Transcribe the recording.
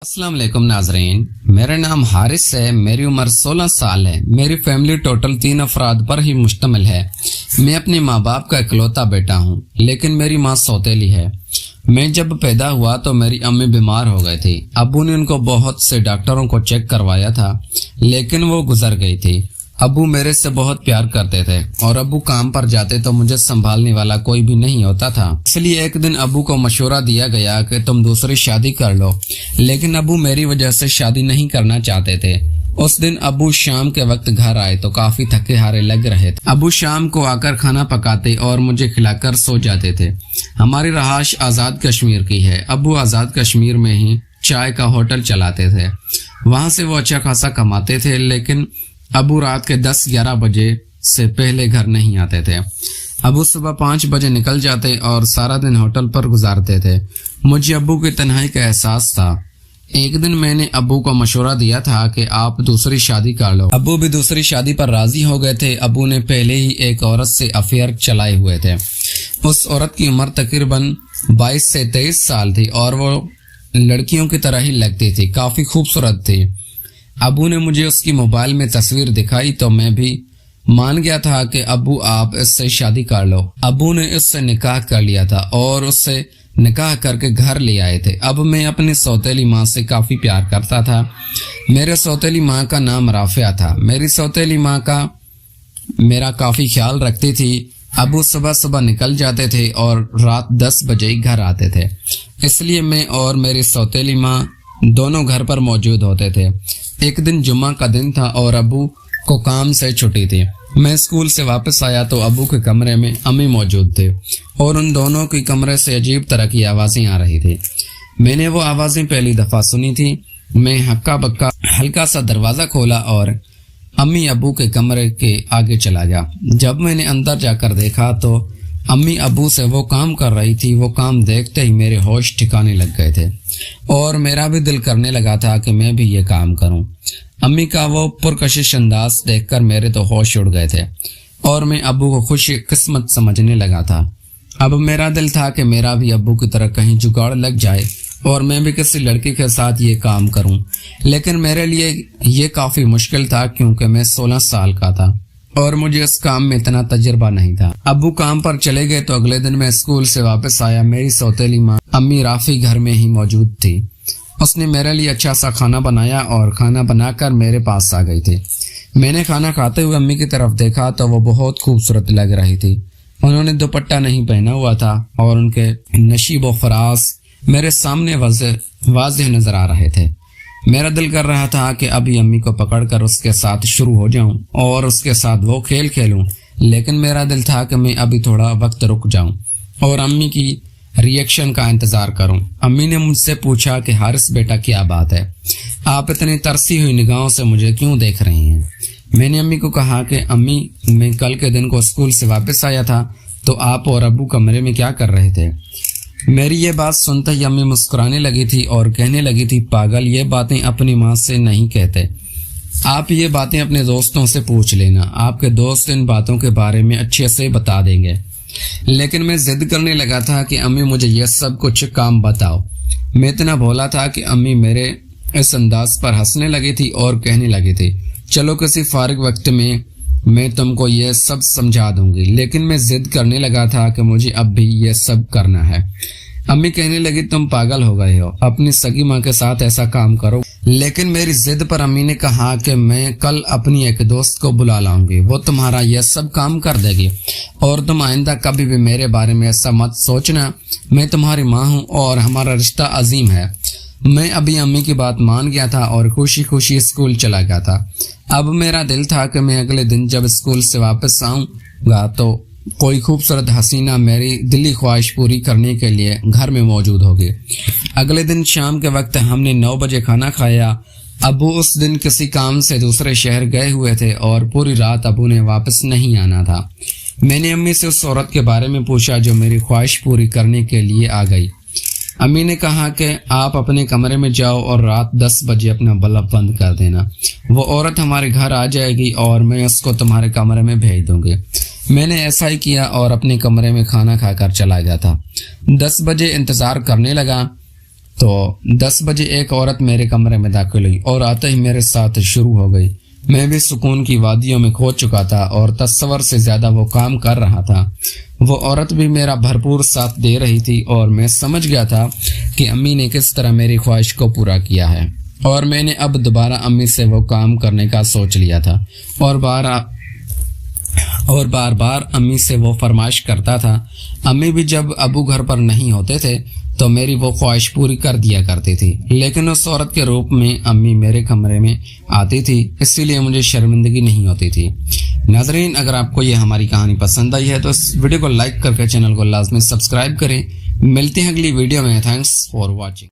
السلام علیکم ناظرین، میرا نام حارث ہے، میری عمر 16 سال ہے۔ میری فیملی ٹوٹل 3 افراد پر ہی مشتمل ہے۔ میں اپنے ماں باپ کا اکلوتا بیٹا ہوں، لیکن میری ماں سوتیلی ہے۔ میں جب پیدا ہوا تو میری امی بیمار ہو گئی تھی۔ ابو نے ان کو بہت سے ڈاکٹروں کو چیک کروایا تھا، لیکن وہ گزر گئی تھی۔ ابو میرے سے بہت پیار کرتے تھے اور ابو کام پر جاتے تو مجھے سنبھالنے والا کوئی بھی نہیں ہوتا تھا، اس لیے ایک دن ابو کو مشورہ دیا گیا کہ تم دوسری شادی کر لو، لیکن ابو میری وجہ سے شادی نہیں کرنا چاہتے تھے۔ اس دن ابو شام کے وقت گھر آئے تو کافی تھکے ہارے لگ رہے تھے۔ ابو شام کو آ کر کھانا پکاتے اور مجھے کھلا کر سو جاتے تھے۔ ہماری رہائش آزاد کشمیر کی ہے۔ ابو آزاد کشمیر میں ہی چائے کا ہوٹل چلاتے تھے، وہاں سے وہ اچھا خاصا کماتے تھے، لیکن ابو رات کے 10-11 بجے سے پہلے گھر نہیں آتے تھے۔ ابو صبح 5 بجے نکل جاتے اور سارا دن ہوٹل پر گزارتے تھے۔ مجھے ابو کی تنہائی کا احساس تھا۔ ایک دن میں نے ابو کو مشورہ دیا تھا کہ آپ دوسری شادی کر لو۔ ابو بھی دوسری شادی پر راضی ہو گئے تھے۔ ابو نے پہلے ہی ایک عورت سے افیئر چلائے ہوئے تھے۔ اس عورت کی عمر تقریباً 22 سے 23 سال تھی اور وہ لڑکیوں کی طرح ہی لگتی تھی، کافی خوبصورت تھی۔ ابو نے مجھے اس کی موبائل میں تصویر دکھائی تو میں بھی مان گیا تھا کہ ابو آپ اس سے شادی کر لو۔ ابو نے اس سے نکاح کر لیا تھا اور اس سے نکاح کر کے گھر لے آئے تھے۔ اب میں اپنی سوتیلی ماں سے کافی پیار کرتا تھا۔ میرے سوتیلی ماں کا نام رافعہ تھا۔ میری سوتیلی ماں کا میرا کافی خیال رکھتی تھی۔ ابو صبح صبح نکل جاتے تھے اور رات 10 بجے گھر آتے تھے، اس لیے میں اور میری سوتیلی ماں دونوں گھر پر موجود ہوتے تھے۔ ایک دن جمعہ کا دن تھا اور ابو کو کام سے چھٹی تھی۔ میں اسکول سے واپس آیا تو ابو کے کمرے میں امی موجود تھے اور ان دونوں کی کمرے سے عجیب طرح کی آوازیں آ رہی تھی۔ میں نے وہ آوازیں پہلی دفعہ سنی تھی۔ میں ہکا بکا ہلکا سا دروازہ کھولا اور امی ابو کے کمرے کے آگے چلا گیا۔ جب میں نے اندر جا کر دیکھا تو امی ابو سے وہ کام کر رہی تھی۔ وہ کام دیکھتے ہی میرے ہوش ٹھکانے لگ گئے تھے اور میرا بھی دل کرنے لگا تھا کہ میں بھی یہ کام کروں۔ امی کا وہ پرکشش انداز دیکھ کر میرے تو ہوش اڑ گئے تھے اور میں ابو کو خوش قسمت سمجھنے لگا تھا۔ اب میرا دل تھا کہ میرا بھی ابو کی طرح کہیں جگاڑ لگ جائے اور میں بھی کسی لڑکی کے ساتھ یہ کام کروں، لیکن میرے لیے یہ کافی مشکل تھا کیونکہ میں 16 سال کا تھا اور مجھے اس کام میں اتنا تجربہ نہیں تھا۔ ابو کام پر چلے گئے تو اگلے دن میں اسکول سے واپس آیا۔ میری سوتیلی ماں امی رافی گھر میں ہی موجود تھی۔ اس نے میرے لیے اچھا سا کھانا بنایا اور کھانا بنا کر میرے پاس آ گئی تھی۔ میں نے کھانا کھاتے ہوئے امی کی طرف دیکھا تو وہ بہت خوبصورت لگ رہی تھی۔ انہوں نے دوپٹہ نہیں پہنا ہوا تھا اور ان کے نشیب و فراز میرے سامنے واضح نظر آ رہے تھے۔ میرا دل کر رہا تھا کہ ابھی امی کو پکڑ کر اس کے ساتھ شروع ہو جاؤں اور اس کے ساتھ وہ کھیل کھیلوں، لیکن میرا دل تھا کہ میں ابھی تھوڑا وقت رک جاؤں اور امی کی ریئیکشن کا انتظار کروں۔ امی نے مجھ سے پوچھا کہ حارث بیٹا کیا بات ہے، آپ اتنی ترسی ہوئی نگاہوں سے مجھے کیوں دیکھ رہی ہیں؟ میں نے امی کو کہا کہ امی میں کل کے دن کو اسکول سے واپس آیا تھا تو آپ اور ابو کمرے میں کیا کر رہے تھے؟ میری یہ بات سنتے ہی امی مسکرانے لگی تھی اور کہنے لگی تھی، پاگل، یہ باتیں اپنی ماں سے نہیں کہتے، آپ یہ باتیں اپنے دوستوں سے پوچھ لینا، آپ کے دوست ان باتوں کے بارے میں اچھے سے بتا دیں گے۔ لیکن میں ضد کرنے لگا تھا کہ امی مجھے یہ سب کچھ کام بتاؤ۔ میں اتنا بھولا تھا کہ امی میرے اس انداز پر ہنسنے لگی تھی اور کہنے لگی تھی، چلو کسی فارغ وقت میں تم کو یہ سب سمجھا دوں گی، لیکن میں ضد کرنے لگا تھا کہ مجھے اب بھی یہ سب کرنا ہے۔ امی کہنے لگی، تم پاگل ہو گئے ہو، اپنی سگی ماں کے ساتھ ایسا کام کرو۔ لیکن میری ضد پر امی نے کہا کہ میں کل اپنی ایک دوست کو بلا لاؤں گی، وہ تمہارا یہ سب کام کر دے گی اور تم آئندہ کبھی بھی میرے بارے میں ایسا مت سوچنا، میں تمہاری ماں ہوں اور ہمارا رشتہ عظیم ہے۔ میں ابھی امی کی بات مان گیا تھا اور خوشی خوشی اسکول چلا گیا تھا۔ اب میرا دل تھا کہ میں اگلے دن جب اسکول سے واپس آؤں گا تو کوئی خوبصورت حسینہ میری دلی خواہش پوری کرنے کے لیے گھر میں موجود ہوگی۔ اگلے دن شام کے وقت ہم نے 9 بجے کھانا کھایا۔ ابو اس دن کسی کام سے دوسرے شہر گئے ہوئے تھے اور پوری رات ابو نے واپس نہیں آنا تھا۔ میں نے امی سے اس عورت کے بارے میں پوچھا جو میری خواہش پوری کرنے کے لیے آ گئی۔ امی نے کہا کہ آپ اپنے کمرے میں جاؤ اور رات 10 بجے اپنا بلب بند کر دینا، وہ عورت ہمارے گھر آ جائے گی اور میں اس کو تمہارے کمرے میں بھیج دوں گی۔ میں نے ایسا ہی کیا اور اپنے کمرے میں کھانا کھا کر چلا گیا تھا۔ 10 بجے انتظار کرنے لگا تو 10 بجے ایک عورت میرے کمرے میں داخل ہوئی اور آتے ہی میرے ساتھ شروع ہو گئی. میں بھی سکون کی وادیوں میں کھو چکا تھا اور تصور سے زیادہ وہ کام کر رہا تھا. وہ عورت بھی میرا بھرپور ساتھ دے رہی تھی اور میں سمجھ گیا تھا کہ امی نے کس طرح میری خواہش کو پورا کیا ہے، اور میں نے اب دوبارہ امی سے وہ کام کرنے کا سوچ لیا تھا اور بار بار امی سے وہ فرمائش کرتا تھا. امی بھی جب ابو گھر پر نہیں ہوتے تھے تو میری وہ خواہش پوری کر دیا کرتی تھی، لیکن اس عورت کے روپ میں امی میرے کمرے میں آتی تھی، اسی لیے مجھے شرمندگی نہیں ہوتی تھی. ناظرین، اگر آپ کو یہ ہماری کہانی پسند آئی ہے تو اس ویڈیو کو لائک کر کے چینل کو لازمی سبسکرائب کریں. ملتے ہیں اگلی ویڈیو میں. Thanks for watching.